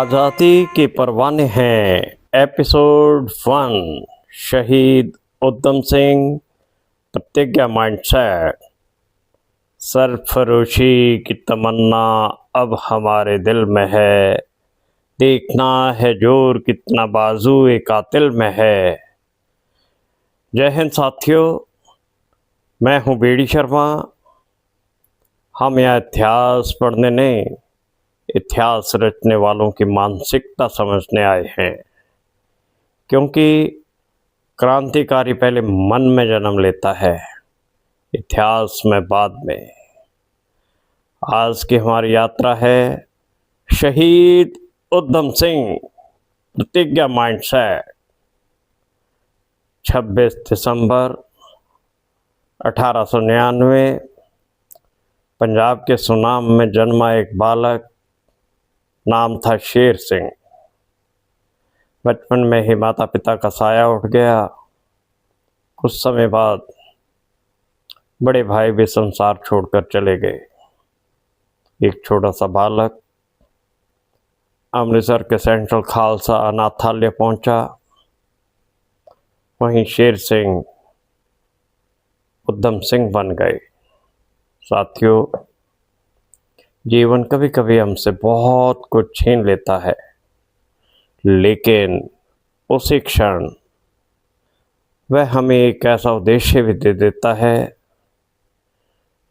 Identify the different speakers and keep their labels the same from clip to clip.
Speaker 1: आज़ादी के परवाने हैं एपिसोड 1। शहीद उधम सिंह प्रतिज्ञा माइंडसेट। सरफरोशी की तमन्ना अब हमारे दिल में है, देखना है जोर कितना बाजू एक कातिल में है। जय हिंद साथियों, मैं हूँ बीडी शर्मा। हम यहाँ इतिहास पढ़ने नहीं, इतिहास रचने वालों की मानसिकता समझने आए हैं, क्योंकि क्रांतिकारी पहले मन में जन्म लेता है, इतिहास में बाद में। आज की हमारी यात्रा है शहीद उधम सिंह प्रतिज्ञा माइंडसेट। 26 दिसंबर 1899 पंजाब के सुनाम में जन्मा एक बालक, नाम था शेर सिंह। बचपन में ही माता पिता का साया उठ गया। कुछ समय बाद बड़े भाई भी संसार छोड़कर चले गए। एक छोटा सा बालक अमृतसर के सेंट्रल खालसा अनाथालय पहुंचा। वहीं शेर सिंह उधम सिंह बन गए। साथियों, जीवन कभी कभी हमसे बहुत कुछ छीन लेता है, लेकिन उसी क्षण वह हमें एक ऐसा उद्देश्य भी दे देता है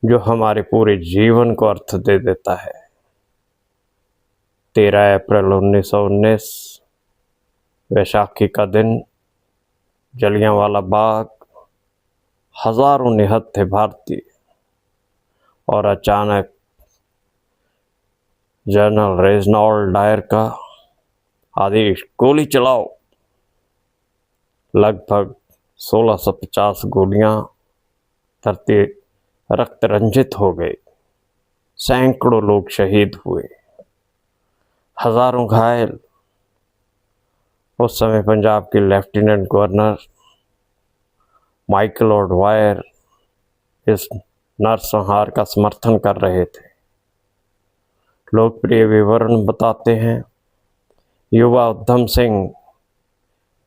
Speaker 1: जो हमारे पूरे जीवन को अर्थ दे देता है। 13 अप्रैल 1919 वैशाखी का दिन, जलियांवाला बाग। हजारों निहत थे भारतीय, और अचानक जनरल रेजिनाल्ड डायर का आदेश, गोली चलाओ। लगभग 1650 गोलियां, धरती रक्त रंजित हो गई। सैकड़ों लोग शहीद हुए, हजारों घायल। उस समय पंजाब के लेफ्टिनेंट गवर्नर माइकल ऑडवायर इस नरसंहार का समर्थन कर रहे थे। लोकप्रिय विवरण बताते हैं, युवा उधम सिंह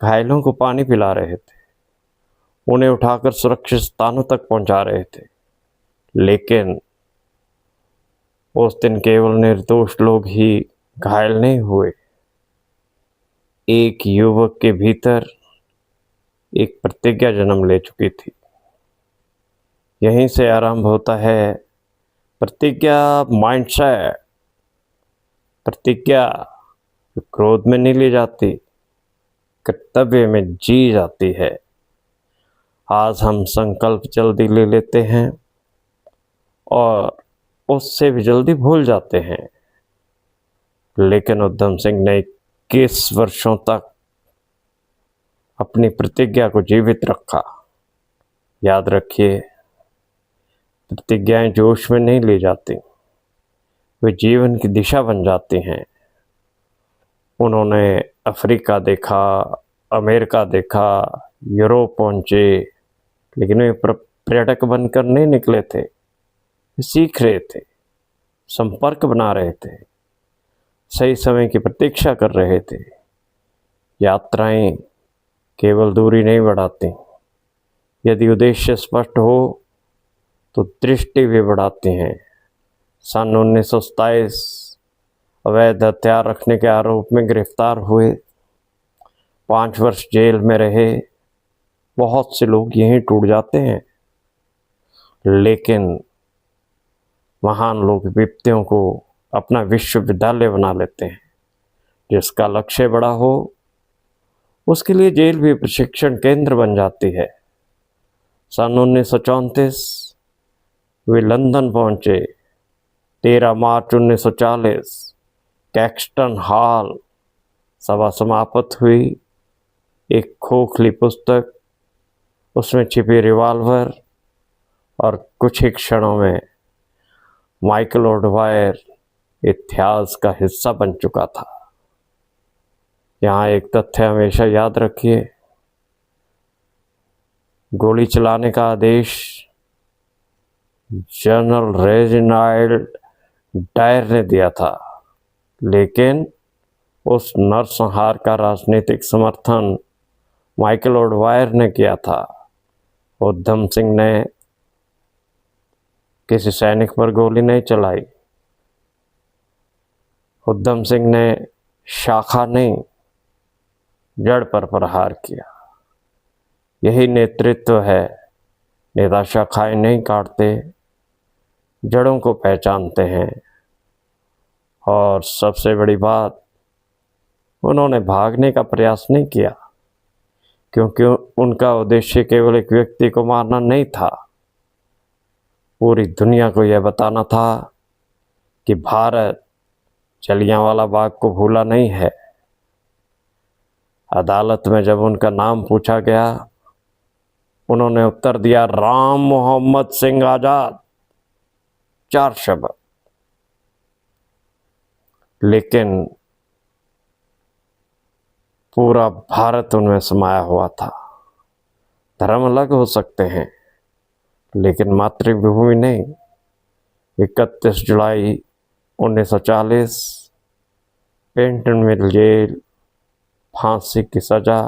Speaker 1: घायलों को पानी पिला रहे थे, उन्हें उठाकर सुरक्षित स्थानों तक पहुंचा रहे थे। लेकिन उस दिन केवल निर्दोष लोग ही घायल नहीं हुए। एक युवक के भीतर एक प्रतिज्ञा जन्म ले चुकी थी। यहीं से आरंभ होता है प्रतिज्ञा माइंडसेट। प्रतिज्ञा जो क्रोध में नहीं ली जाती, कर्तव्य में जी जाती है। आज हम संकल्प जल्दी ले लेते हैं और उससे भी जल्दी भूल जाते हैं, लेकिन उधम सिंह ने 21 वर्षों तक अपनी प्रतिज्ञा को जीवित रखा। याद रखिए, प्रतिज्ञाएं जोश में नहीं ली जाती, वे जीवन की दिशा बन जाती हैं। उन्होंने अफ्रीका देखा, अमेरिका देखा, यूरोप पहुंचे, लेकिन वे पर्यटक बनकर नहीं निकले थे। वे सीख रहे थे, संपर्क बना रहे थे, सही समय की प्रतीक्षा कर रहे थे। यात्राएं केवल दूरी नहीं बढ़ाती, यदि उद्देश्य स्पष्ट हो तो दृष्टि भी बढ़ाती हैं। सन 1927 अवैध हथियार रखने के आरोप में गिरफ्तार हुए, 5 वर्ष जेल में रहे। बहुत से लोग यहीं टूट जाते हैं, लेकिन महान लोग विपत्तियों को अपना विश्वविद्यालय बना लेते हैं। जिसका लक्ष्य बड़ा हो, उसके लिए जेल भी प्रशिक्षण केंद्र बन जाती है। सन 1934 वे लंदन पहुंचे। 13 मार्च 1940 कैक्सटन हॉल सभा समाप्त हुई। एक खोखली पुस्तक, उसमें छिपी रिवॉल्वर, और कुछ ही क्षणों में माइकल ऑडवायर इतिहास का हिस्सा बन चुका था। यहाँ एक तथ्य हमेशा याद रखिए, गोली चलाने का आदेश जनरल रेजिनाल्ड डायर ने दिया था, लेकिन उस नरसंहार का राजनीतिक समर्थन माइकल ऑडवायर ने किया था। उधम सिंह ने किसी सैनिक पर गोली नहीं चलाई। उधम सिंह ने शाखा नहीं, जड़ पर प्रहार किया। यही नेतृत्व है। नेता शाखाएं नहीं काटते, जड़ों को पहचानते हैं। और सबसे बड़ी बात, उन्होंने भागने का प्रयास नहीं किया, क्योंकि उनका उद्देश्य केवल एक व्यक्ति को मारना नहीं था। पूरी दुनिया को यह बताना था कि भारत जलियांवाला बाग को भूला नहीं है। अदालत में जब उनका नाम पूछा गया, उन्होंने उत्तर दिया, राम मोहम्मद सिंह आजाद, 4 शब्द। लेकिन पूरा भारत उनमें समाया हुआ था। धर्म अलग हो सकते हैं, लेकिन मातृभूमि नहीं। 31 जुलाई 1940, पेंटन मिल जेल, फांसी की सजा,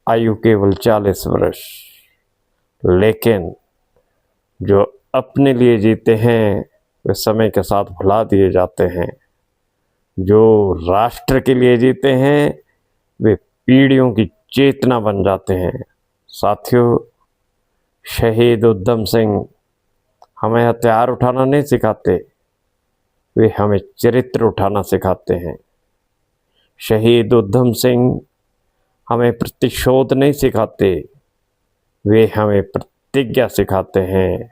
Speaker 1: आयु केवल 40 वर्ष। लेकिन जो अपने लिए जीते हैं वे समय के साथ भुला दिए जाते हैं। जो राष्ट्र के लिए जीते हैं वे पीढ़ियों की चेतना बन जाते हैं। साथियों, शहीद उधम सिंह हमें हथियार उठाना नहीं सिखाते, वे हमें चरित्र उठाना सिखाते हैं। शहीद उधम सिंह हमें प्रतिशोध नहीं सिखाते, वे हमें प्रतिज्ञा सिखाते हैं।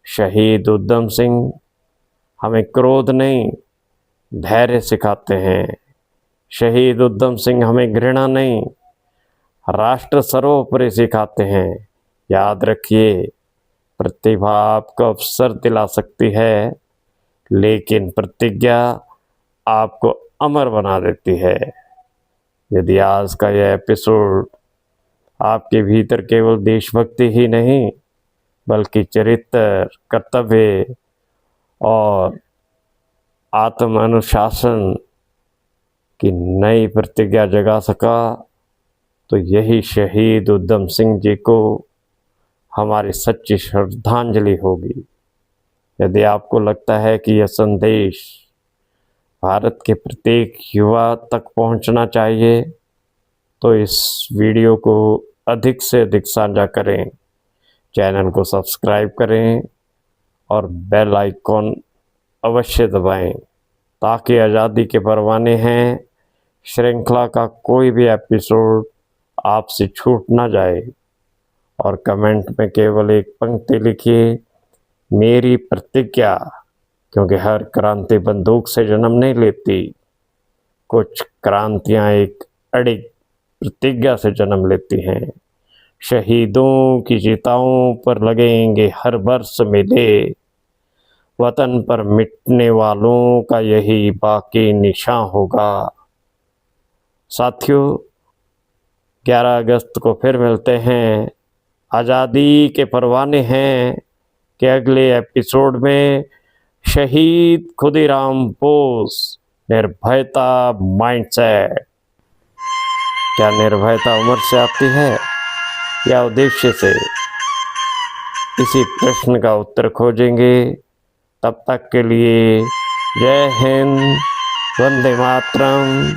Speaker 1: शहीद उधम सिंह हमें क्रोध नहीं, धैर्य सिखाते हैं। शहीद उधम सिंह हमें घृणा नहीं, राष्ट्र सर्वोपरि सिखाते हैं। याद रखिए, प्रतिभा आपको अवसर दिला सकती है, लेकिन प्रतिज्ञा आपको अमर बना देती है। यदि आज का यह एपिसोड आपके भीतर केवल देशभक्ति ही नहीं, बल्कि चरित्र, कर्तव्य और आत्म अनुशासन की नई प्रतिज्ञा जगा सका, तो यही शहीद उधम सिंह जी को हमारी सच्ची श्रद्धांजलि होगी। यदि आपको लगता है कि यह संदेश भारत के प्रत्येक युवा तक पहुंचना चाहिए, तो इस वीडियो को अधिक से अधिक साझा करें, चैनल को सब्सक्राइब करें और बेल आइकॉन अवश्य दबाएं, ताकि आज़ादी के परवाने हैं श्रृंखला का कोई भी एपिसोड आपसे छूट ना जाए। और कमेंट में केवल एक पंक्ति लिखिए, मेरी प्रतिज्ञा, क्योंकि हर क्रांति बंदूक से जन्म नहीं लेती। कुछ क्रांतियां एक अड़िग प्रतिज्ञा से जन्म लेती हैं। शहीदों की चिताओं पर लगेंगे हर वर्ष मेले, वतन पर मिटने वालों का यही बाकी निशान होगा। साथियों, 11 अगस्त को फिर मिलते हैं। आज़ादी के परवाने हैं कि अगले एपिसोड में शहीद खुदीराम बोस, निर्भयता माइंडसेट। क्या निर्भयता उम्र से आती है या उद्देश्य से? इसी प्रश्न का उत्तर खोजेंगे। तब तक के लिए जय हिंद, वंदे मातरम।